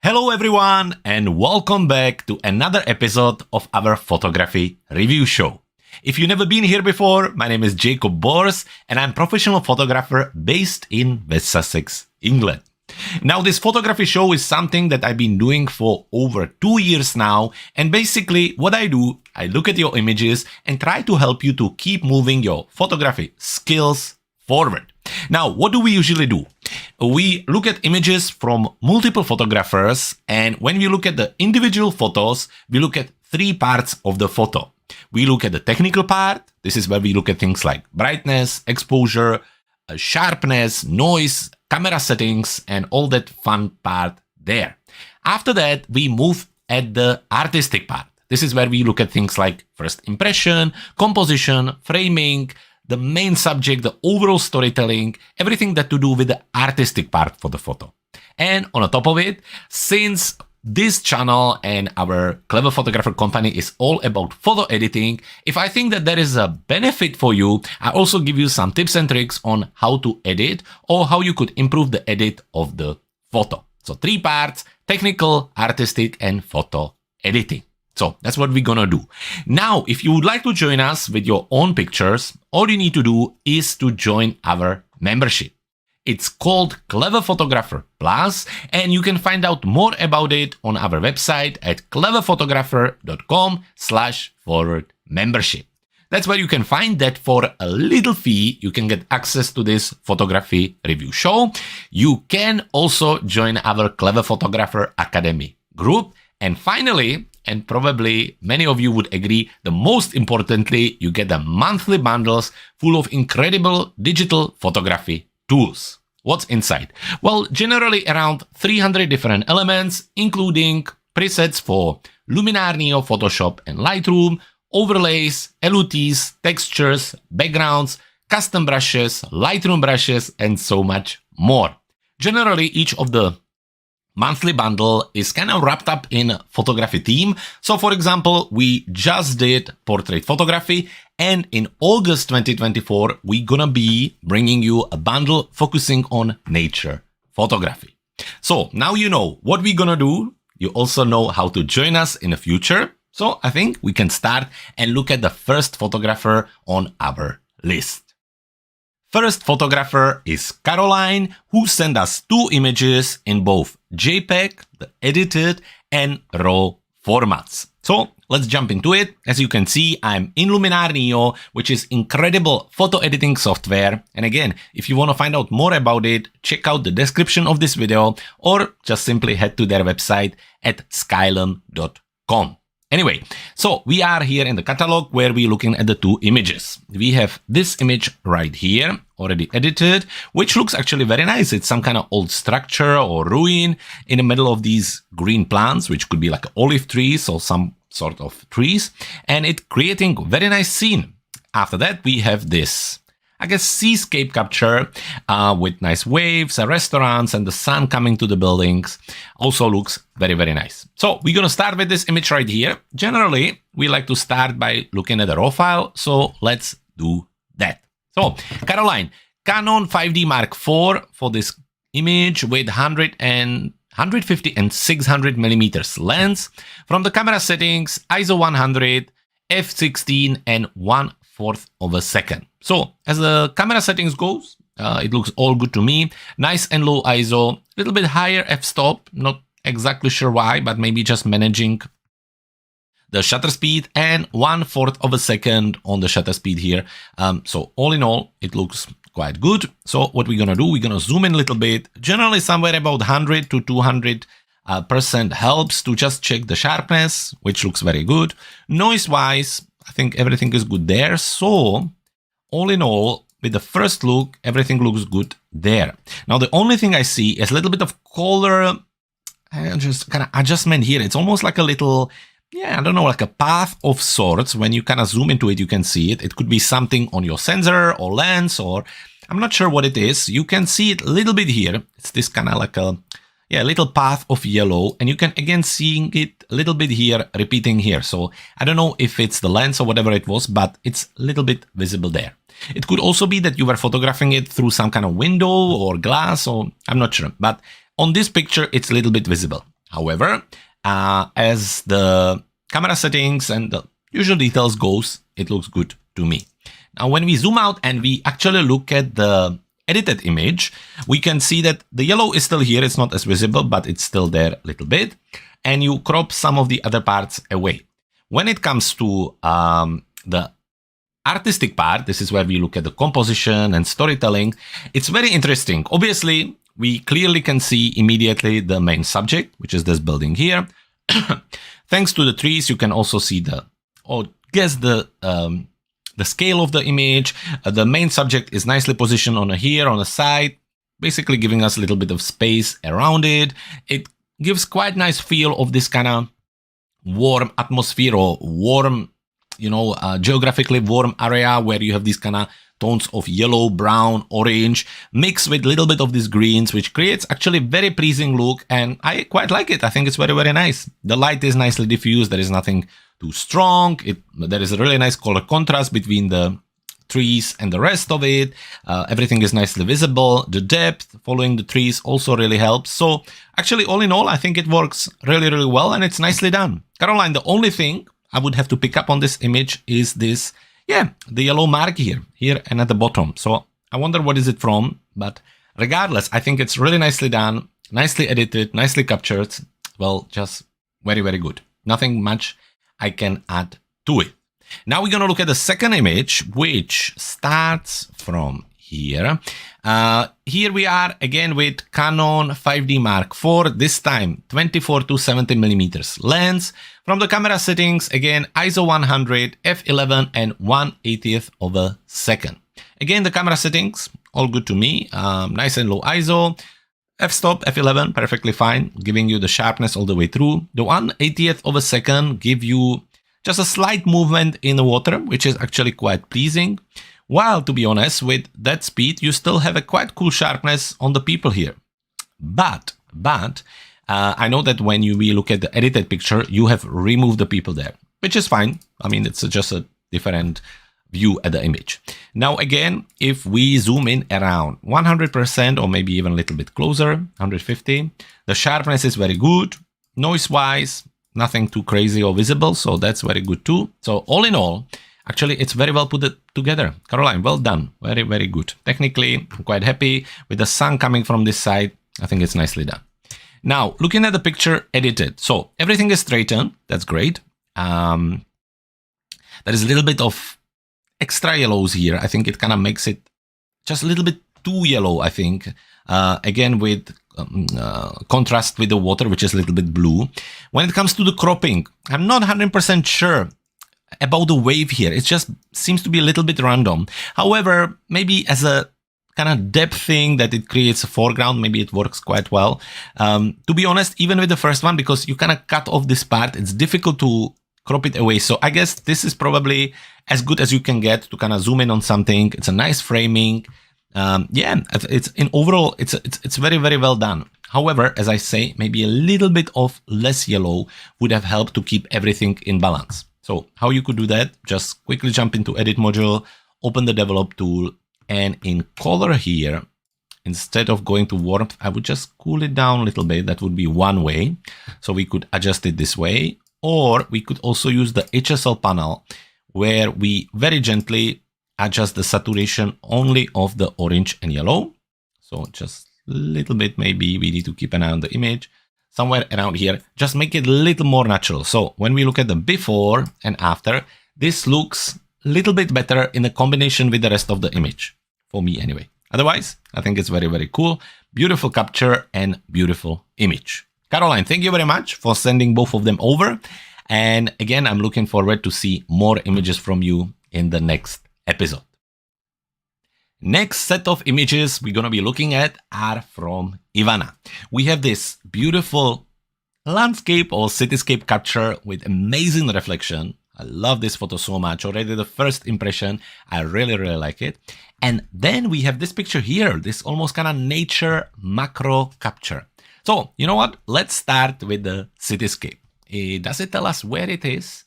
Hello everyone and welcome back to another episode of our photography review show. If you've never been here before, my name is Jakub and I'm a professional photographer based in West Sussex, England. Now this photography show is something that I've been doing for over 2 years now, and basically what I do, I look at your images and try to help you to keep moving your photography skills forward. Now, what do we usually do? We look at images from multiple photographers, and when we look at the individual photos, we look at three parts of the photo. We look at the technical part. This is where we look at things like brightness, exposure, sharpness, noise, camera settings, and all that fun part there. After that, we move at the artistic part. This is where we look at things like first impression, composition, framing, the main subject, the overall storytelling, everything that to do with the artistic part for the photo. And on the top of it, since this channel and our Clever Photographer company is all about photo editing, if I think that there is a benefit for you, I also give you some tips and tricks on how to edit or how you could improve the edit of the photo. So three parts: technical, artistic, and photo editing. So that's what we're gonna do. Now, if you would like to join us with your own pictures, all you need to do is to join our membership. It's called Clever Photographer Plus, and you can find out more about it on our website at cleverphotographer.com/membership. That's where you can find that for a little fee, you can get access to this photography review show. You can also join our Clever Photographer Academy group. And finally, and probably many of you would agree, the most importantly, you get the monthly bundles full of incredible digital photography tools. What's inside? Well, generally around 300 different elements, including presets for Luminar Neo, Photoshop, and Lightroom, overlays, LUTs, textures, backgrounds, custom brushes, Lightroom brushes, and so much more. Generally, each of the monthly bundle is kind of wrapped up in a photography theme. So for example, we just did portrait photography, and in August 2024, we're gonna be bringing you a bundle focusing on nature photography. So now you know what we're gonna do. You also know how to join us in the future. So I think we can start and look at the first photographer on our list. First photographer is Caroline, who sent us two images in both JPEG, the edited, and RAW formats. So let's jump into it. As you can see, I'm in Luminar Neo, which is incredible photo editing software. And again, if you want to find out more about it, check out the description of this video or just simply head to their website at skylum.com. Anyway, so we are here in the catalog where we're looking at the two images. We have this image right here, already edited, which looks actually very nice. It's some kind of old structure or ruin in the middle of these green plants, which could be like olive trees or some sort of trees, and it's creating a very nice scene. After that, we have this, I guess, seascape capture with nice waves, restaurants, and the sun coming to the buildings. Also looks very, very nice. So we're going to start with this image right here. Generally, we like to start by looking at the raw file. So let's do that. So Caroline, Canon 5D Mark IV for this image with 150 and 600 millimeters lens. From the camera settings, ISO 100, f16 and 1/4 of a second. So as the camera settings goes, it looks all good to me. Nice and low ISO, a little bit higher f-stop, not exactly sure why, but maybe just managing the shutter speed, and 1/4 of a second on the shutter speed here. So all in all, it looks quite good. So what we're gonna do, we're gonna zoom in a little bit. Generally somewhere about 100 to 200% helps to just check the sharpness, which looks very good. Noise-wise, I think everything is good there. So all in all, with the first look, everything looks good there. Now, the only thing I see is a little bit of color, just kind of adjustment here. It's almost like a little, yeah, I don't know, like a path of sorts. When you kind of zoom into it, you can see it. It could be something on your sensor or lens, or I'm not sure what it is. You can see it a little bit here. It's this kind of like a, yeah, little path of yellow, and you can again seeing it a little bit here, repeating here. So I don't know if it's the lens or whatever it was, but it's a little bit visible there. It could also be that you were photographing it through some kind of window or glass, or I'm not sure. But on this picture, it's a little bit visible. However, as the camera settings and the usual details goes, it looks good to me. Now, when we zoom out and we actually look at the edited image, we can see that the yellow is still here. It's not as visible, but it's still there a little bit. And you crop some of the other parts away. When it comes to the artistic part, this is where we look at the composition and storytelling. It's very interesting. Obviously, we clearly can see immediately the main subject, which is this building here. Thanks to the trees, you can also see the scale of the image. The main subject is nicely positioned on here on the side, basically giving us a little bit of space around it. It gives quite nice feel of this kind of warm atmosphere or warm, geographically warm area where you have these kind of tones of yellow, brown, orange, mixed with a little bit of these greens, which creates actually very pleasing look. And I quite like it. I think it's very, very nice. The light is nicely diffused. There is nothing too strong. There is a really nice color contrast between the trees and the rest of it. Everything is nicely visible. The depth following the trees also really helps. So actually, all in all, I think it works really, really well and it's nicely done. Caroline, the only thing I would have to pick up on this image is this, the yellow mark here and at the bottom. So I wonder what is it from, but regardless, I think it's really nicely done, nicely edited, nicely captured. Well, just very, very good. Nothing much I can add to it. Now we're going to look at the second image, which starts from here. Here we are again with Canon 5D Mark IV, this time 24 to 70 millimeters lens. From the camera settings, again, ISO 100, f11 and 1/80th of a second. Again, the camera settings, all good to me. Nice and low ISO. F-stop, f11, perfectly fine, giving you the sharpness all the way through. The 1/80th of a second give you just a slight movement in the water, which is actually quite pleasing. While, to be honest, with that speed, you still have a quite cool sharpness on the people here. But I know that when we look at the edited picture, you have removed the people there, which is fine. I mean, it's just a different view at the image. Now, again, if we zoom in around 100% or maybe even a little bit closer, 150, the sharpness is very good. Noise-wise, nothing too crazy or visible, so that's very good too. So all in all, actually, it's very well put together. Caroline, well done. Very, very good. Technically, I'm quite happy with the sun coming from this side. I think it's nicely done. Now, looking at the picture edited. So everything is straightened. That's great. There is a little bit of extra yellows here. I think it kind of makes it just a little bit too yellow, I think. Again, with contrast with the water, which is a little bit blue. When it comes to the cropping, I'm not 100% sure about the wave here. It just seems to be a little bit random. However, maybe as a kind of depth thing that it creates a foreground, maybe it works quite well. To be honest, even with the first one, because you kind of cut off this part, it's difficult to crop it away. So I guess this is probably as good as you can get to kind of zoom in on something. It's a nice framing. It's very, very well done. However, as I say, maybe a little bit of less yellow would have helped to keep everything in balance. So how you could do that, just quickly jump into edit module, open the develop tool, and in color here, instead of going to warmth, I would just cool it down a little bit. That would be one way. So we could adjust it this way, or we could also use the HSL panel where we very gently adjust the saturation only of the orange and yellow. So just a little bit, maybe we need to keep an eye on the image. Somewhere around here, just make it a little more natural. So when we look at the before and after, this looks a little bit better in a combination with the rest of the image, for me anyway. Otherwise, I think it's very, very cool. Beautiful capture and beautiful image. Caroline, thank you very much for sending both of them over. And again, I'm looking forward to see more images from you in the next episode. Next set of images we're going to be looking at are from Ivana. We have this beautiful landscape or cityscape capture with amazing reflection. I love this photo so much. Already the first impression, I really, really like it. And then we have this picture here, this almost kind of nature macro capture. So, you know what? Let's start with the cityscape. Does it tell us where it is?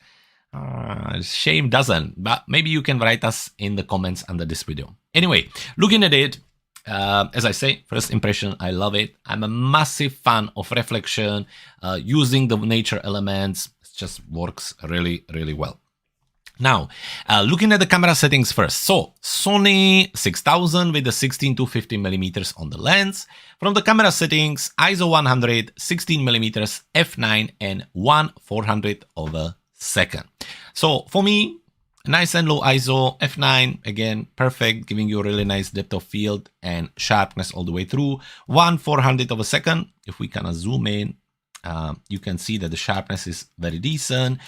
Shame doesn't, but maybe you can write us in the comments under this video. Anyway, looking at it, As I say, first impression, I love it. I'm a massive fan of reflection, using the nature elements. It just works really, really well. Now, looking at the camera settings first. So, Sony 6000 with the 16 to 50 millimeters on the lens. From the camera settings, ISO 100, 16 millimeters, f9, and 1/400 of a second. So, for me, nice and low ISO, f9, again, perfect, giving you a really nice depth of field and sharpness all the way through. 1/400 of a second. If we kind of zoom in, you can see that the sharpness is very decent.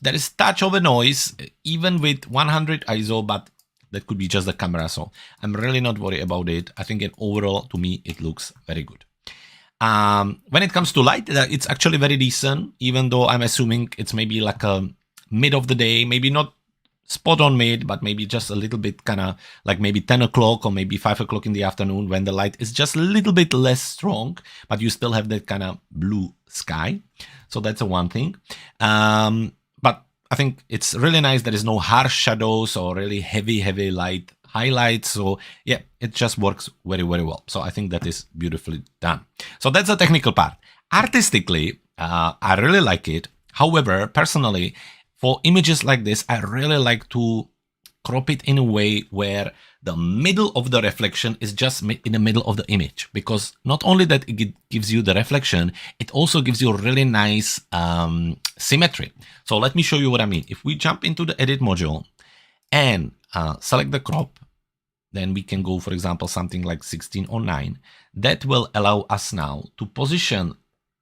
There is touch of a noise, even with 100 ISO, but that could be just the camera. So I'm really not worried about it. I think overall, to me, it looks very good. When it comes to light, it's actually very decent, even though I'm assuming it's maybe like a mid of the day, maybe not spot on mid, but maybe just a little bit kind of like maybe 10 o'clock or maybe 5 o'clock in the afternoon when the light is just a little bit less strong, but you still have that kind of blue sky. So that's one thing. But I think it's really nice. There is no harsh shadows or really heavy light highlights. So yeah, it just works very, very well. So I think that is beautifully done. So that's the technical part. Artistically, I really like it. However, personally, for images like this, I really like to crop it in a way where the middle of the reflection is just in the middle of the image, because not only that it gives you the reflection, it also gives you a really nice symmetry. So let me show you what I mean. If we jump into the edit module and select the crop, then we can go, for example, something like 16 or 9. That will allow us now to position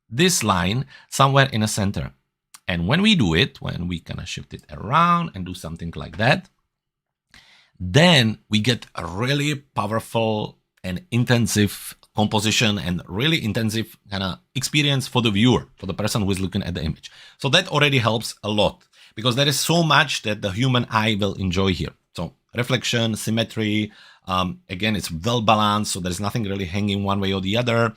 this line somewhere in the center. And when we do it, when we kind of shift it around and do something like that, then we get a really powerful and intensive composition and really intensive kind of experience for the viewer, for the person who is looking at the image. So that already helps a lot, because there is so much that the human eye will enjoy here. So reflection, symmetry, again, it's well balanced, so there's nothing really hanging one way or the other.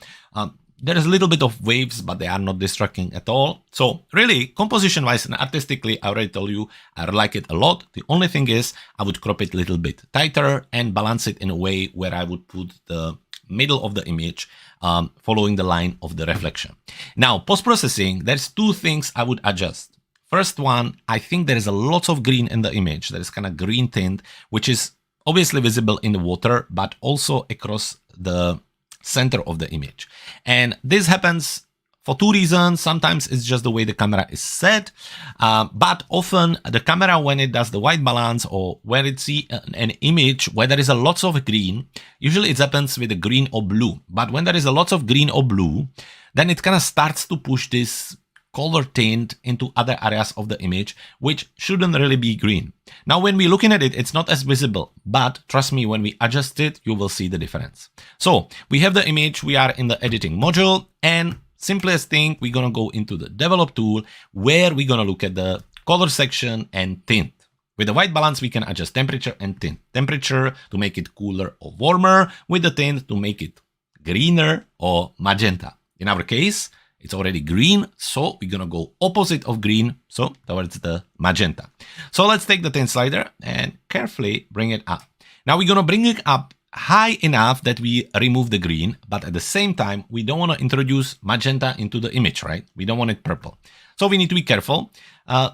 There is a little bit of waves, but they are not distracting at all. So really, composition-wise and artistically, I already told you, I like it a lot. The only thing is I would crop it a little bit tighter and balance it in a way where I would put the middle of the image following the line of the reflection. Now, post-processing, there's two things I would adjust. First one, I think there is a lot of green in the image. There is kind of green tint, which is obviously visible in the water, but also across the center of the image. And this happens for two reasons. Sometimes it's just the way the camera is set, but often the camera, when it does the white balance or when it sees an image where there is a lots of green, usually it happens with the green or blue. But when there is a lot of green or blue, then it kind of starts to push this color tint into other areas of the image, which shouldn't really be green. Now, when we're looking at it, it's not as visible, but trust me, when we adjust it, you will see the difference. So we have the image, we are in the editing module, and simplest thing, we're gonna go into the develop tool, where we're gonna look at the color section and tint. With the white balance, we can adjust temperature and tint. Temperature to make it cooler or warmer, with the tint to make it greener or magenta. In our case, it's already green, so we're gonna go opposite of green, so towards the magenta. So let's take the tint slider and carefully bring it up. Now we're gonna bring it up high enough that we remove the green, but at the same time, we don't wanna introduce magenta into the image, right? We don't want it purple. So we need to be careful.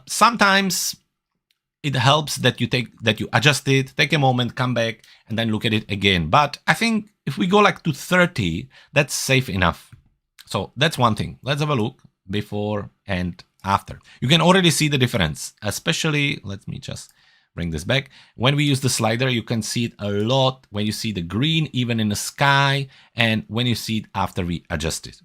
Sometimes it helps that you adjust it, take a moment, come back, and then look at it again. But I think if we go like to 30, that's safe enough. So that's one thing. Let's have a look before and after. You can already see the difference, especially, let me just bring this back. When we use the slider, you can see it a lot when you see the green, even in the sky, and when you see it after we adjust it.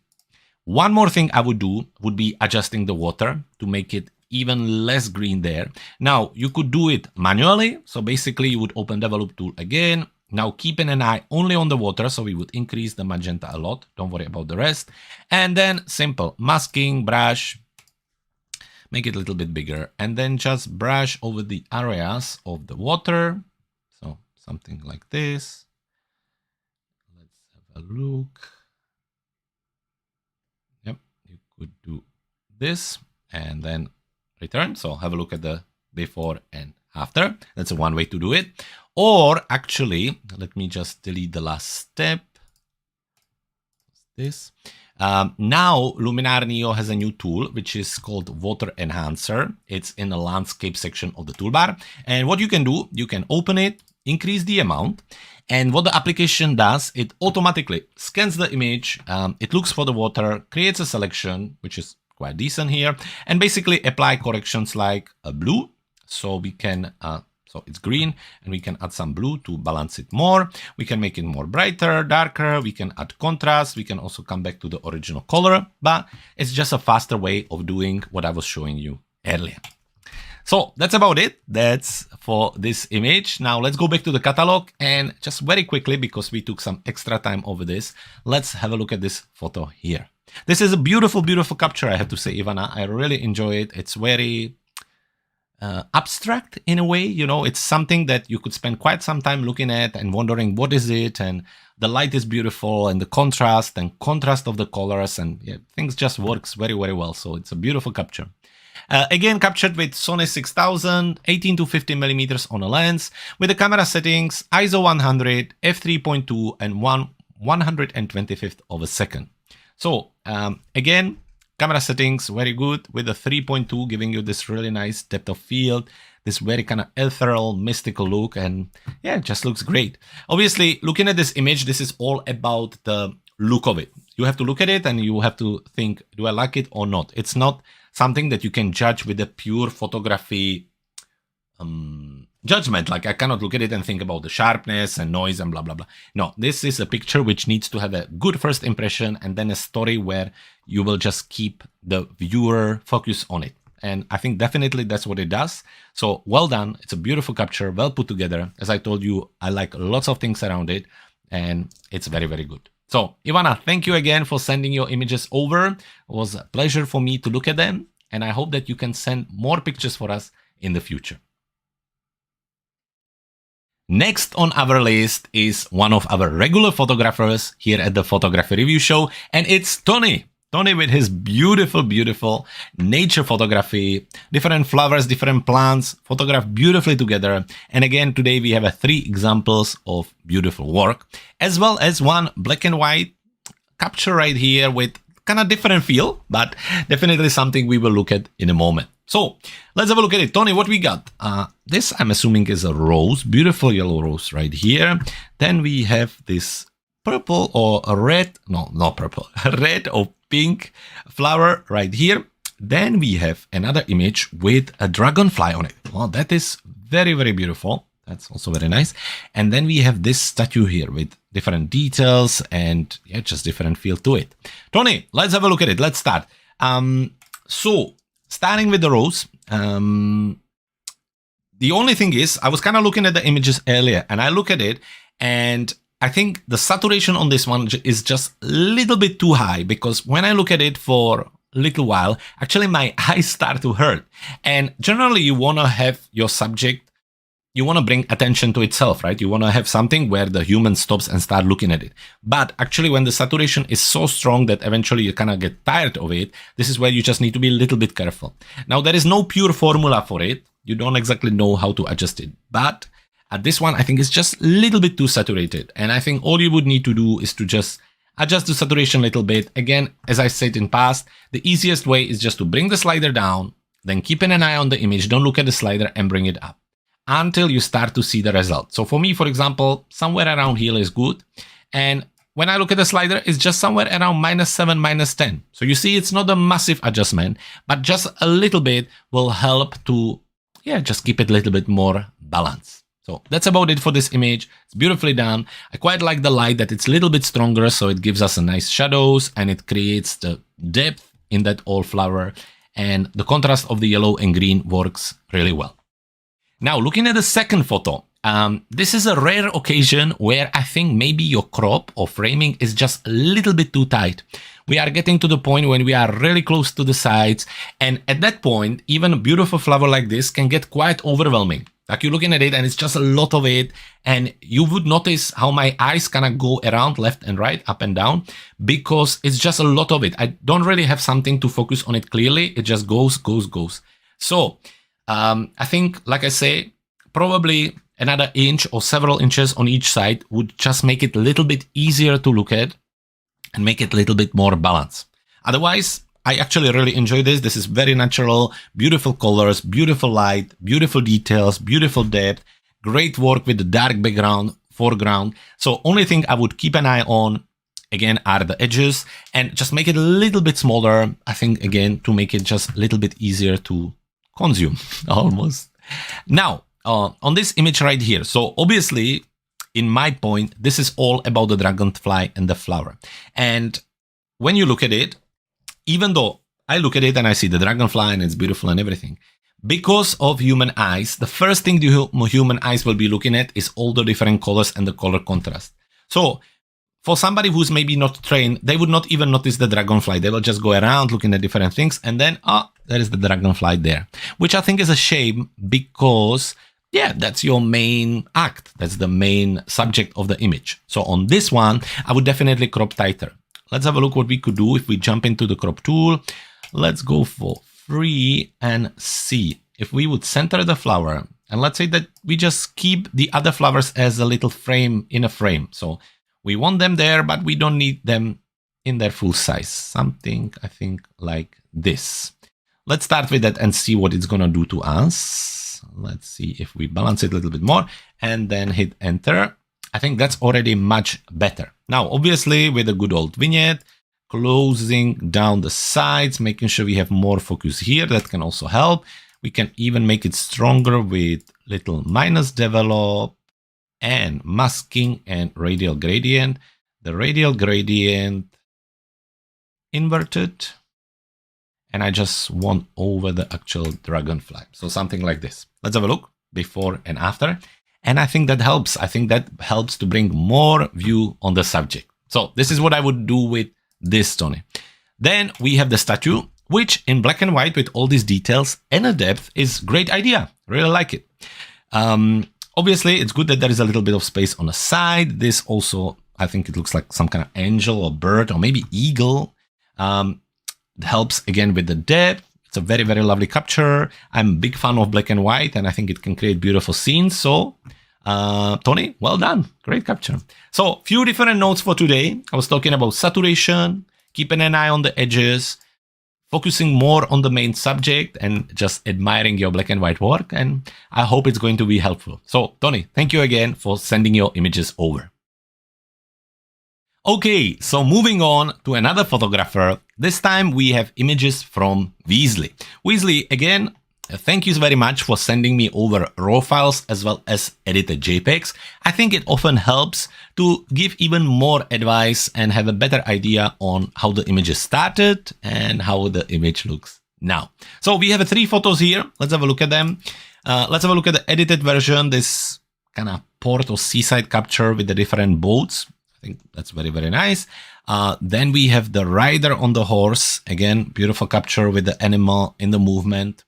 One more thing I would do would be adjusting the water to make it even less green there. Now, you could do it manually. So basically, you would open develop tool again. Now keeping an eye only on the water, so we would increase the magenta a lot. Don't worry about the rest. And then simple masking, brush, make it a little bit bigger, and then just brush over the areas of the water. So something like this. Let's have a look. Yep, you could do this and then return. So have a look at the before and after. That's one way to do it. Or actually, let me just delete the last step. This. Now Luminar Neo has a new tool, which is called Water Enhancer. It's in the landscape section of the toolbar. And what you can do, you can open it, increase the amount. And what the application does, it automatically scans the image. It looks for the water, creates a selection, which is quite decent here, and basically apply corrections like a blue. So we can, so it's green, and we can add some blue to balance it more. We can make it more brighter, darker. We can add contrast. We can also come back to the original color, but it's just a faster way of doing what I was showing you earlier. So that's about it. That's for this image. Now let's go back to the catalog and just very quickly, because we took some extra time over this, let's have a look at this photo here. This is a beautiful, beautiful capture, I have to say, Ivana. I really enjoy it. It's very abstract in a way, you know, it's something that you could spend quite some time looking at and wondering what is it, and the light is beautiful, and the contrast of the colors, and yeah, things just works very, very well. So it's a beautiful capture. Again, captured with Sony 6000, 18 to 50 millimeters on a lens, with the camera settings ISO 100, f3.2, and 1/125th of a second. So again, camera settings very good, with a 3.2 giving you this really nice depth of field, this very kind of ethereal, mystical look, and yeah, it just looks great. Obviously, looking at this image, this is all about the look of it. You have to look at it and you have to think, do I like it or not? It's not something that you can judge with a pure photography judgment. Like, I cannot look at it and think about the sharpness and noise and blah, blah, blah. No, this is a picture which needs to have a good first impression and then a story where you will just keep the viewer focus on it. And I think definitely that's what it does. So well done. It's a beautiful capture, well put together. As I told you, I like lots of things around it, and it's very, very good. So Ivana, thank you again for sending your images over. It was a pleasure for me to look at them, and I hope that you can send more pictures for us in the future. Next on our list is one of our regular photographers here at the Photography Review Show, and it's Tony. Tony with his beautiful, beautiful nature photography, different flowers, different plants, photographed beautifully together. And again, today we have 3 examples of beautiful work, as well as one black and white capture right here with kind of different feel, but definitely something we will look at in a moment. So let's have a look at it. Tony, what we got? This, I'm assuming, is a rose, beautiful yellow rose right here. Then we have this purple or a red, no, not purple, red or pink flower right here. Then we have another image with a dragonfly on it. Well, that is very, very beautiful. That's also very nice. And then we have this statue here with different details and yeah, just different feel to it. Tony, let's have a look at it. Let's start. So starting with the rose, the only thing is I was kind of looking at the images earlier and I look at it and I think the saturation on this one is just a little bit too high, because when I look at it for a little while, actually my eyes start to hurt. And generally you want to have your subject, you want to bring attention to itself, right? You want to have something where the human stops and start looking at it. But actually when the saturation is so strong that eventually you kind of get tired of it, this is where you just need to be a little bit careful. Now there is no pure formula for it. You don't exactly know how to adjust it, but at this one, I think it's just a little bit too saturated. And I think all you would need to do is to just adjust the saturation a little bit. Again, as I said in past, the easiest way is just to bring the slider down, then keep an eye on the image, don't look at the slider and bring it up until you start to see the result. So for me, for example, somewhere around here is good. And when I look at the slider, it's just somewhere around -7, -10. So you see, it's not a massive adjustment, but just a little bit will help to, yeah, just keep it a little bit more balanced. So that's about it for this image. It's beautifully done. I quite like the light that it's a little bit stronger, so it gives us a nice shadows and it creates the depth in that old flower. And the contrast of the yellow and green works really well. Now, looking at the second photo, this is a rare occasion where I think maybe your crop or framing is just a little bit too tight. We are getting to the point when we are really close to the sides. And at that point, even a beautiful flower like this can get quite overwhelming. Like you're looking at it and it's just a lot of it. And you would notice how my eyes kind of go around left and right, up and down, because it's just a lot of it. I don't really have something to focus on it clearly. It just goes, goes, goes. So I think, like I say, Probably another inch or several inches on each side would just make it a little bit easier to look at and make it a little bit more balanced. Otherwise, I actually really enjoy this. This is very natural, beautiful colors, beautiful light, beautiful details, beautiful depth, great work with the dark background, foreground. So only thing I would keep an eye on, again, are the edges and just make it a little bit smaller. I think, again, to make it just a little bit easier to consume, almost. Now, on this image right here. So obviously, in my point, this is all about the dragonfly and the flower. And when you look at it, even though I look at it and I see the dragonfly and it's beautiful and everything, because of human eyes, the first thing the human eyes will be looking at is all the different colors and the color contrast. So for somebody who's maybe not trained, they would not even notice the dragonfly. They will just go around looking at different things and then, there is the dragonfly there, which I think is a shame because, yeah, that's your main act. That's the main subject of the image. So on this one, I would definitely crop tighter. Let's have a look what we could do if we jump into the crop tool. Let's go for 3 and see if we would center the flower. And let's say that we just keep the other flowers as a little frame in a frame. So we want them there, but we don't need them in their full size. Something, I think, like this. Let's start with that and see what it's going to do to us. Let's see if we balance it a little bit more and then hit enter. I think that's already much better. Now, obviously, with a good old vignette, closing down the sides, making sure we have more focus here. That can also help. We can even make it stronger with little minus develop and masking and radial gradient. The radial gradient inverted. And I just want over the actual dragonfly. So something like this. Let's have a look before and after. And I think that helps. I think that helps to bring more view on the subject. So this is what I would do with this, Tony. Then we have the statue, which in black and white with all these details and a depth is great idea. Really like it. Obviously, it's good that there is a little bit of space on the side. This also, I think it looks like some kind of angel or bird or maybe eagle. It helps again with the depth. It's a very, very lovely capture. I'm a big fan of black and white, and I think it can create beautiful scenes. So, Tony, well done. Great capture. So, few different notes for today. I was talking about saturation, keeping an eye on the edges, focusing more on the main subject, and just admiring your black and white work. And I hope it's going to be helpful. So, Tony, thank you again for sending your images over. Okay, so moving on to another photographer. This time we have images from Weasley. Weasley, again, thank you very much for sending me over RAW files as well as edited JPEGs. I think it often helps to give even more advice and have a better idea on how the image is started and how the image looks now. So we have 3 photos here. Let's have a look at them. Let's have a look at the edited version, this kind of port or seaside capture with the different boats. I think that's very, very nice. Then we have the rider on the horse. Again, beautiful capture with the animal in the movement.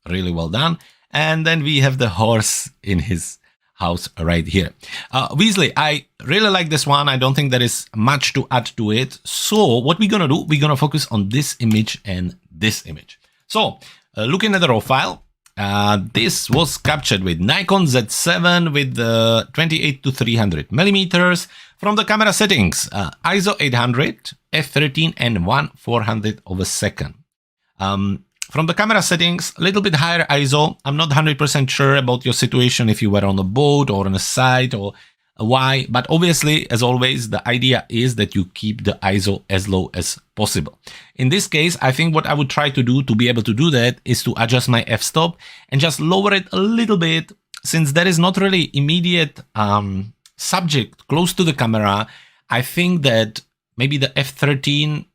Really well done. And then we have the horse in his house right here. Weasley, I really like this one. I don't think there is much to add to it. So what we're going to do, we're going to focus on this image and this image. So looking at the raw file, this was captured with Nikon Z7 with the 28 to 300 millimeters. From the camera settings, ISO 800, f13 and 1/400 of a second. From the camera settings, a little bit higher ISO. I'm not 100% sure about your situation if you were on a boat or on a site or why, but obviously, as always, the idea is that you keep the ISO as low as possible. In this case, I think what I would try to do to be able to do that is to adjust my f-stop and just lower it a little bit, since there is not really immediate subject close to the camera. I think that maybe the f13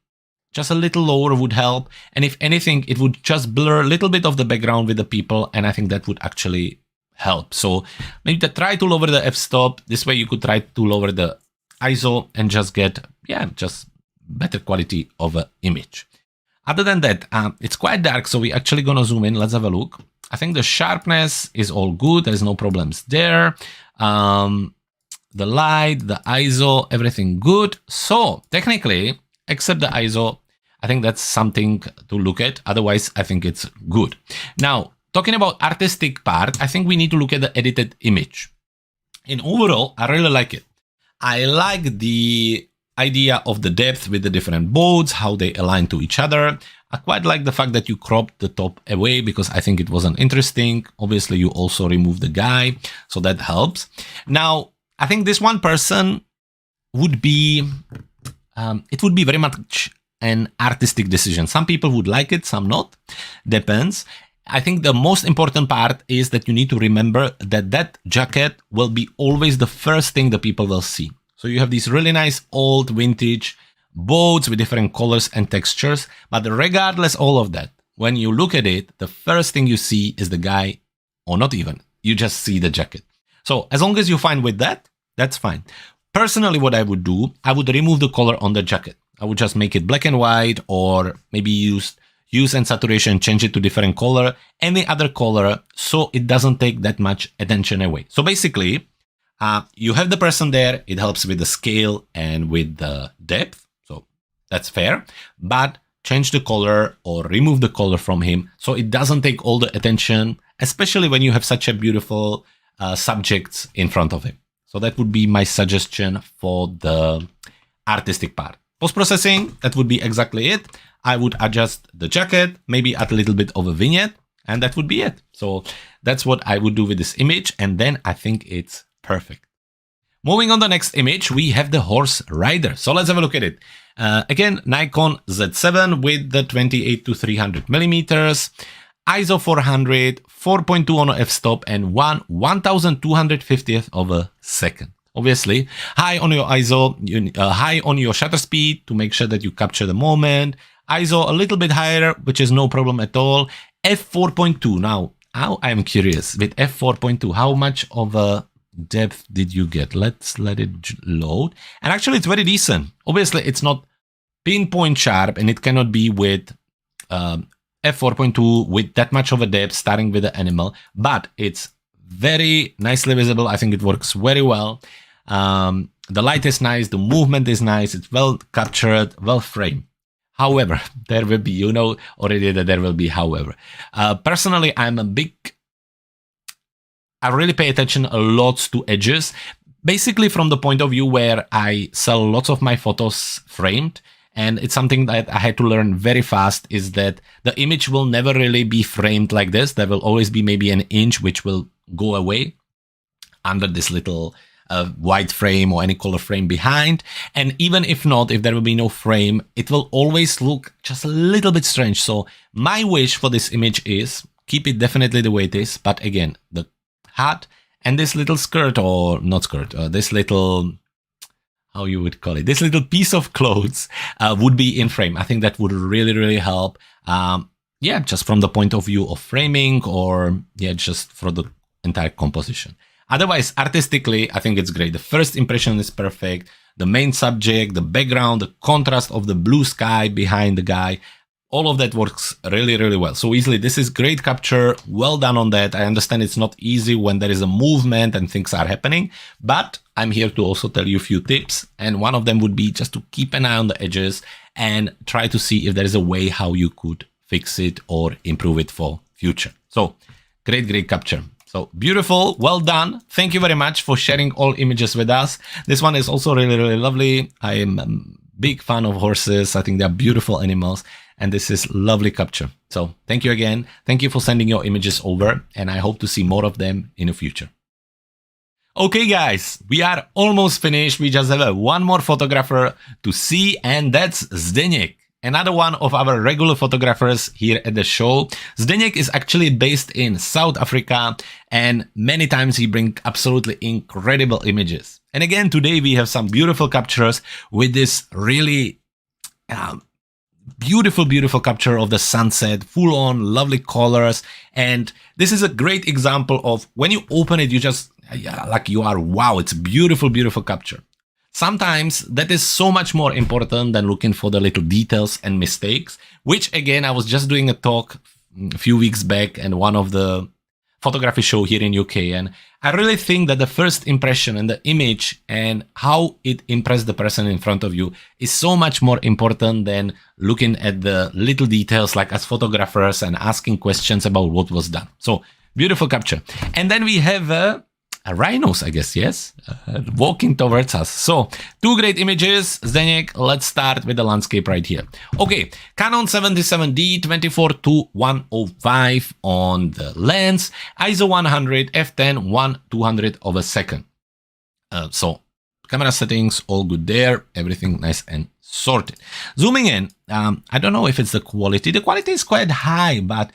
just a little lower would help, and if anything it would just blur a little bit of the background with the people, and I think that would actually help. So maybe try to lower the f-stop. This way you could try to lower the ISO and just get just better quality of an image. Other than that, it's quite dark, so we're actually gonna zoom in. Let's have a look. I think the sharpness is all good. There's no problems there. The light, the ISO, everything good. So technically, except the ISO, I think that's something to look at. Otherwise, I think it's good. Now, talking about artistic part, I think we need to look at the edited image. In overall, I really like it. I like the idea of the depth with the different boats, how they align to each other. I quite like the fact that you cropped the top away because I think it wasn't interesting. Obviously, you also remove the guy, so that helps. Now, I think this one person would be, it would be very much an artistic decision. Some people would like it, some not. Depends. I think the most important part is that you need to remember that that jacket will be always the first thing the people will see. So you have these really nice old vintage boats with different colors and textures. But regardless all of that, when you look at it, the first thing you see is the guy, or not even, you just see the jacket. So as long as you're fine with that, that's fine. Personally, what I would do, I would remove the color on the jacket. I would just make it black and white, or maybe use and saturation, change it to different color, any other color, so it doesn't take that much attention away. So basically, you have the person there, it helps with the scale and with the depth, so that's fair, but change the color or remove the color from him so it doesn't take all the attention, especially when you have such a beautiful subjects in front of him. So that would be my suggestion for the artistic part. Post-processing, that would be exactly it. I would adjust the jacket, maybe add a little bit of a vignette, and that would be it. So that's what I would do with this image, and then I think it's perfect. Moving on the next image, we have the horse rider. So let's have a look at it. Again, Nikon Z7 with the 28 to 300 millimeters, ISO 400, 4.2 on f-stop, and 1/1250th of a second. Obviously, high on your ISO, high on your shutter speed to make sure that you capture the moment. ISO a little bit higher, which is no problem at all. f4.2. Now, I'm curious with f4.2, how much of a depth did you get? Let's let it load. And actually, it's very decent. Obviously, it's not pinpoint sharp, and it cannot be with f4.2 with that much of a depth, starting with the animal, but it's very nicely visible. I think it works very well. The light is nice, the movement is nice, it's well captured, well framed. However, there will be, you know already that there will be however. Personally, I really pay attention a lot to edges, basically from the point of view where I sell lots of my photos framed. And it's something that I had to learn very fast, is that the image will never really be framed like this. There will always be maybe an inch which will go away under this little white frame or any color frame behind. And even if not, if there will be no frame, it will always look just a little bit strange. So my wish for this image is keep it definitely the way it is. But again, the hat and this little skirt, or not skirt, this little, how you would call it, this little piece of clothes would be in frame. I think that would really, really help. Yeah, just from the point of view of framing, or yeah, just for the entire composition. Otherwise, artistically, I think it's great. The first impression is perfect. The main subject, the background, the contrast of the blue sky behind the guy, all of that works really, really well. So easily, this is great capture. Well done on that. I understand it's not easy when there is a movement and things are happening, but I'm here to also tell you a few tips. And one of them would be just to keep an eye on the edges and try to see if there is a way how you could fix it or improve it for future. So great, great capture. So beautiful, well done. Thank you very much for sharing all images with us. This one is also really, really lovely. I am a big fan of horses. I think they're beautiful animals, and this is lovely capture. So thank you again. Thank you for sending your images over, and I hope to see more of them in the future. Okay guys, we are almost finished. We just have one more photographer to see, and that's Zdeněk. Another one of our regular photographers here at the show. Zdeněk is actually based in South Africa, and many times he brings absolutely incredible images. And again, today we have some beautiful captures with this really beautiful, beautiful capture of the sunset, full on lovely colors. And this is a great example of when you open it, you just, like you are, wow, it's a beautiful, beautiful capture. Sometimes that is so much more important than looking for the little details and mistakes, which again, I was just doing a talk a few weeks back, and one of the photography show here in UK, and I really think that the first impression and the image and how it impressed the person in front of you is so much more important than looking at the little details like as photographers and asking questions about what was done. So beautiful capture. And then we have rhinos, I guess, yes, walking towards us. So 2 great images. Zdeněk, let's start with the landscape right here. Okay, Canon 77D 24-105 on the lens, ISO 100, f10, 1/200 of a second. So camera settings, all good there, everything nice and sorted. Zooming in, I don't know if it's the quality. The quality is quite high, but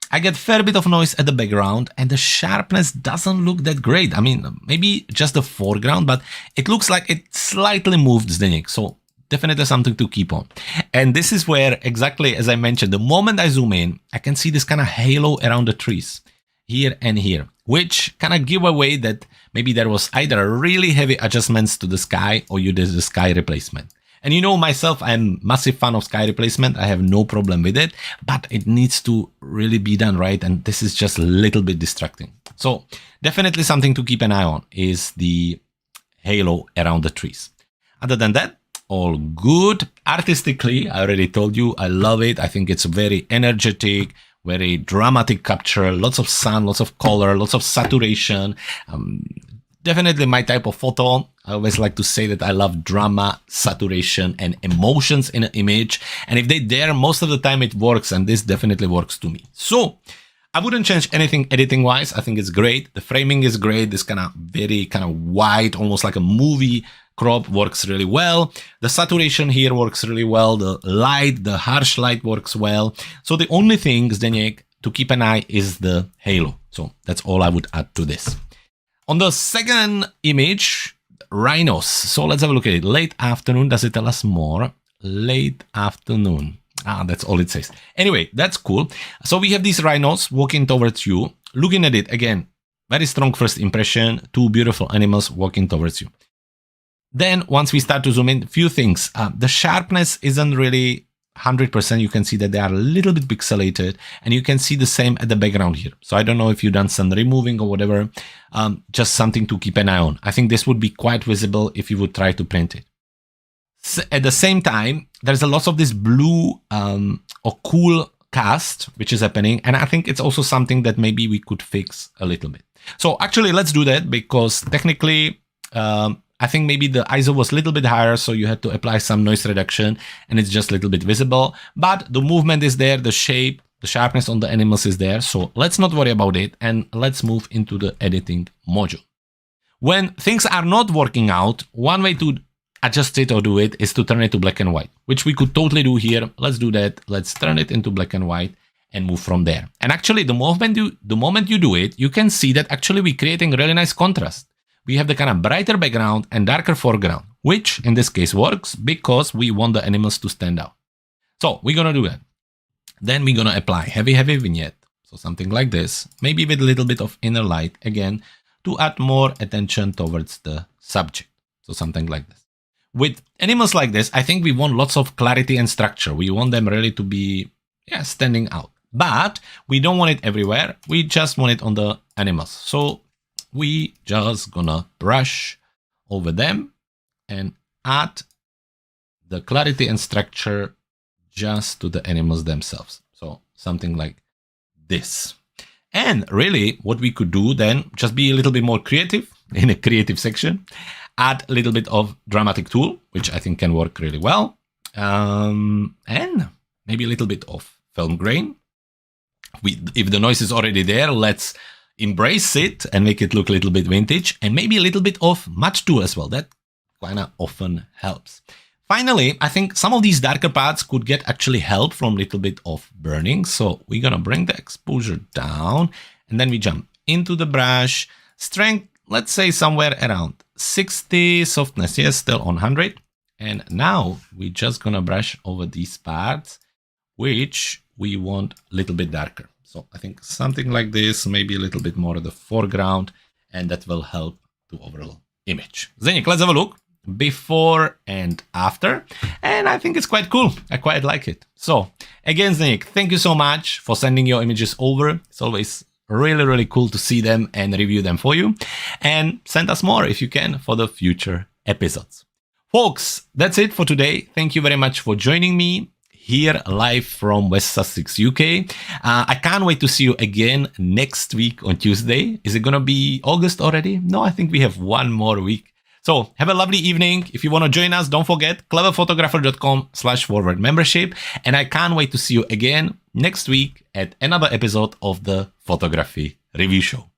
I get a fair bit of noise at the background and the sharpness doesn't look that great. I mean, maybe just the foreground, but it looks like it slightly moved, Zdeněk. So definitely something to keep on. And this is where, exactly as I mentioned, the moment I zoom in, I can see this kind of halo around the trees here and here, which kind of give away that maybe there was either really heavy adjustments to the sky or you did the sky replacement. And you know myself, I'm a massive fan of sky replacement. I have no problem with it, but it needs to really be done right. And this is just a little bit distracting. So definitely something to keep an eye on is the halo around the trees. Other than that, all good. Artistically, I already told you, I love it. I think it's very energetic, very dramatic capture, lots of sun, lots of color, lots of saturation. Definitely my type of photo. I always like to say that I love drama, saturation, and emotions in an image. And if they dare, most of the time it works, and this definitely works to me. So I wouldn't change anything editing-wise. I think it's great. The framing is great. This kind of very kind of wide, almost like a movie crop works really well. The saturation here works really well. The light, the harsh light works well. So the only thing, Zdeněk, to keep an eye is the halo. So that's all I would add to this. On the second image, rhinos. So let's have a look at it. Late afternoon. Does it tell us more? Late afternoon. That's all it says. Anyway, that's cool. So we have these rhinos walking towards you. Looking at it, again, very strong first impression. 2 beautiful animals walking towards you. Then once we start to zoom in, few things. The sharpness isn't really 100%. You can see that they are a little bit pixelated, and you can see the same at the background here. So I don't know if you've done some removing or whatever, just something to keep an eye on. I think this would be quite visible if you would try to print it. So at the same time, there's a lot of this blue or cool cast, which is happening. And I think it's also something that maybe we could fix a little bit. So actually, let's do that, because technically, I think maybe the ISO was a little bit higher, so you had to apply some noise reduction, and it's just a little bit visible. But the movement is there, the shape, the sharpness on the animals is there. So let's not worry about it, and let's move into the editing module. When things are not working out, one way to adjust it or do it is to turn it to black and white, which we could totally do here. Let's do that. Let's turn it into black and white and move from there. And actually, the moment you do it, you can see that actually we're creating really nice contrast. We have the kind of brighter background and darker foreground, which in this case works because we want the animals to stand out. So we're going to do that. Then we're going to apply heavy vignette. So something like this, maybe with a little bit of inner light, again, to add more attention towards the subject. So something like this. With animals like this, I think we want lots of clarity and structure. We want them really to be standing out. But we don't want it everywhere. We just want it on the animals. So we just gonna brush over them and add the clarity and structure just to the animals themselves. So something like this. And really what we could do then, just be a little bit more creative in a creative section, add a little bit of dramatic tool, which I think can work really well. And maybe a little bit of film grain. If the noise is already there, let's embrace it and make it look a little bit vintage, and maybe a little bit of match tool as well. That kind of often helps. Finally, I think some of these darker parts could get actually help from a little bit of burning. So we're going to bring the exposure down, and then we jump into the brush. Strength, let's say somewhere around 60. Softness, yes, still on 100. And now we're just going to brush over these parts, which we want a little bit darker. So I think something like this, maybe a little bit more of the foreground, and that will help the overall image. Zdeněk, let's have a look before and after. And I think it's quite cool. I quite like it. So again, Zdeněk, thank you so much for sending your images over. It's always really, really cool to see them and review them for you. And send us more if you can for the future episodes. Folks, that's it for today. Thank you very much for joining me here live from West Sussex, UK. I can't wait to see you again next week on Tuesday. Is it going to be August already? No, I think we have one more week. So have a lovely evening. If you want to join us, don't forget cleverphotographer.com/forward membership. And I can't wait to see you again next week at another episode of the Photography Review Show.